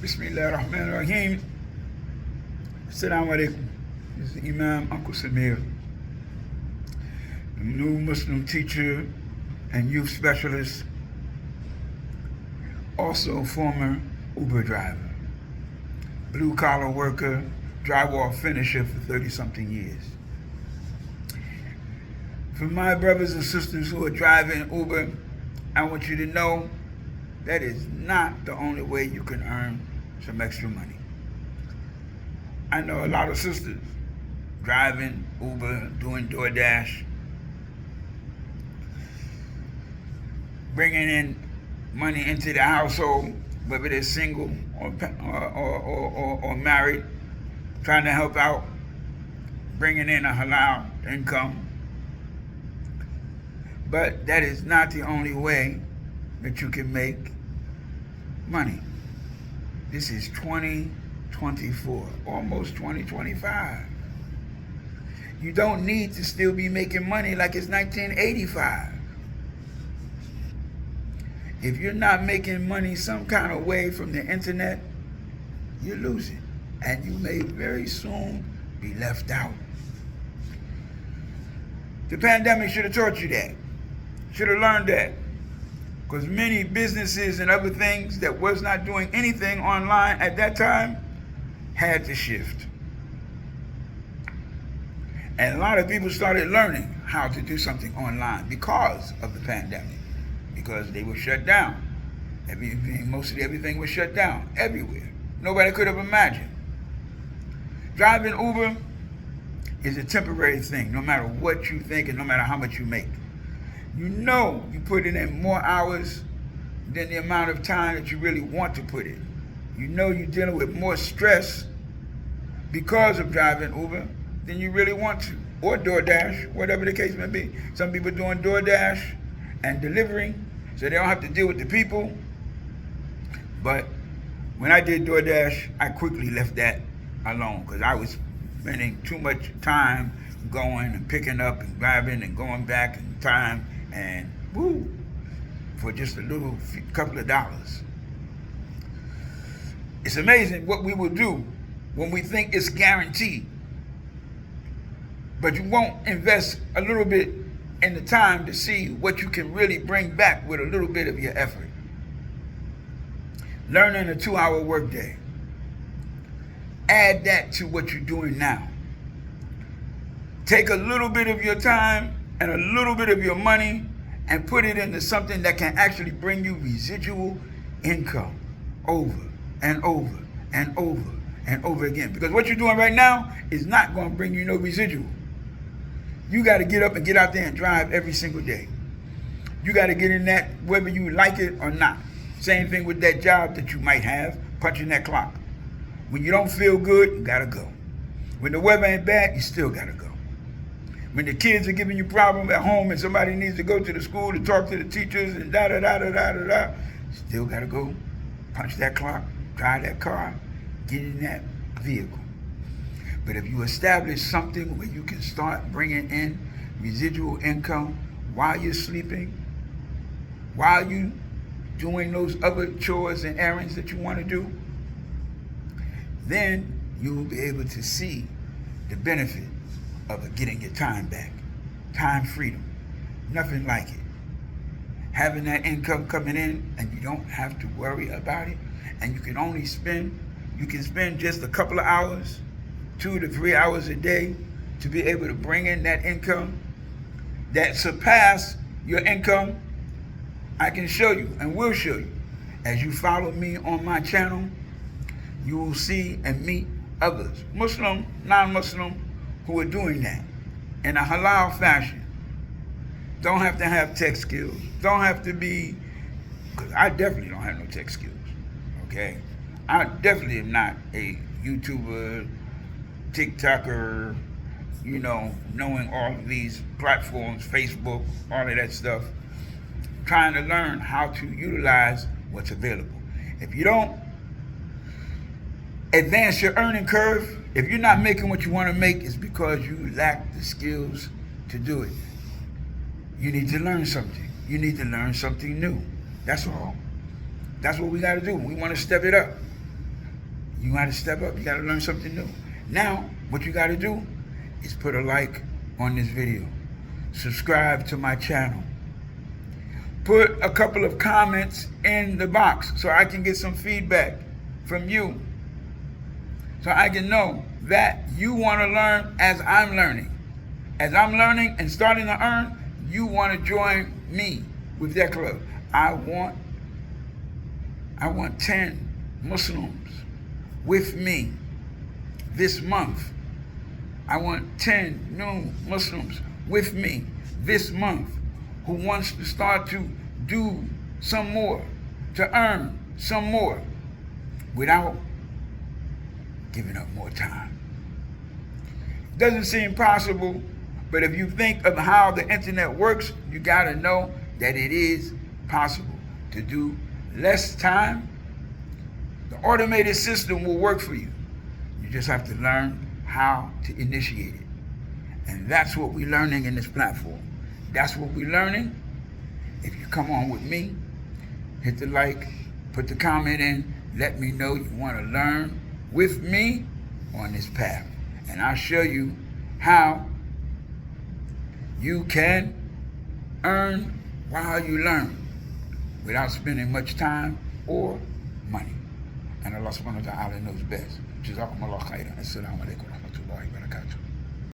Bismillah ar-Rahman ar-Rahim. Assalamu alaikum. This is Imam Uncle Samir, a new Muslim teacher and youth specialist, also former Uber driver, blue collar worker, drywall finisher for 30-something years. For my brothers and sisters who are driving Uber, I want you to know that is not the only way you can earn some extra money. I know a lot of sisters driving Uber, doing DoorDash, bringing in money into the household, whether they're single or married, trying to help out, bringing in a halal income. But that is not the only way that you can make money. This is 2024, almost 2025. You don't need to still be making money like it's 1985. If you're not making money some kind of way from the internet, you're losing. And you may very soon be left out. The pandemic should have taught you that. Should have learned that. Because many businesses and other things that was not doing anything online at that time had to shift. And a lot of people started learning how to do something online because of the pandemic. Because they were shut down. Mostly everything was shut down everywhere. Nobody could have imagined. Driving Uber is a temporary thing, no matter what you think and no matter how much you make. You know you put in more hours than the amount of time that you really want to put in. You know you're dealing with more stress because of driving Uber than you really want to. Or DoorDash, whatever the case may be. Some people doing DoorDash and delivering so they don't have to deal with the people. But when I did DoorDash, I quickly left that alone because I was spending too much time going and picking up and grabbing and going back and time and woo, for just a couple of dollars. It's amazing what we will do when we think it's guaranteed. But you won't invest a little bit in the time to see what you can really bring back with a little bit of your effort. Learning a 2-hour workday. Add that to what you're doing now. Take a little bit of your time and a little bit of your money and put it into something that can actually bring you residual income over and over and over and over again. Because what you're doing right now is not going to bring you no residual. You got to get up and get out there and drive every single day. You got to get in that whether you like it or not. Same thing with that job that you might have, punching that clock. When you don't feel good, you got to go. When the weather ain't bad, you still got to go. When the kids are giving you problems at home and somebody needs to go to the school to talk to the teachers and da-da-da-da-da-da-da, still got to go punch that clock, drive that car, get in that vehicle. But if you establish something where you can start bringing in residual income while you're sleeping, while you doing those other chores and errands that you want to do, then you will be able to see the benefit of getting your time back. Time freedom. Nothing like it. Having that income coming in and you don't have to worry about it, and you can spend just a couple of hours, 2 to 3 hours a day to be able to bring in that income that surpass your income. I can show you and will show you. As you follow me on my channel, you will see and meet others, Muslim, non-Muslim, who are doing that in a halal fashion. Don't have to have tech skills. Don't have to be, because I definitely don't have no tech skills, okay? I definitely am not a YouTuber, TikToker, knowing all of these platforms, Facebook, all of that stuff, trying to learn how to utilize what's available. If you don't advance your earning curve, if you're not making what you want to make, it's because you lack the skills to do it. You need to learn something. You need to learn something new. That's all. That's what we got to do. We want to step it up. You got to step up. You got to learn something new. Now, what you got to do is put a like on this video. Subscribe to my channel. Put a couple of comments in the box so I can get some feedback from you. So I can know that you want to learn as I'm learning. As I'm learning and starting to earn, you want to join me with that club. I want 10 Muslims with me this month. I want 10 new Muslims with me this month who wants to start to do some more, to earn some more without giving up more time. Doesn't seem possible, but if you think of how the internet works, you gotta know that it is possible to do less time. The automated system will work for you. You just have to learn how to initiate it. And that's what we're learning in this platform. That's what we're learning. If you come on with me, hit the like, put the comment in, let me know you want to learn with me on this path. And I'll show you how you can earn while you learn without spending much time or money. And Allah subhanahu wa ta'ala knows best. Jazakumullah khairan. Assalamu alaikum wa rahmatullahi wa barakatuh.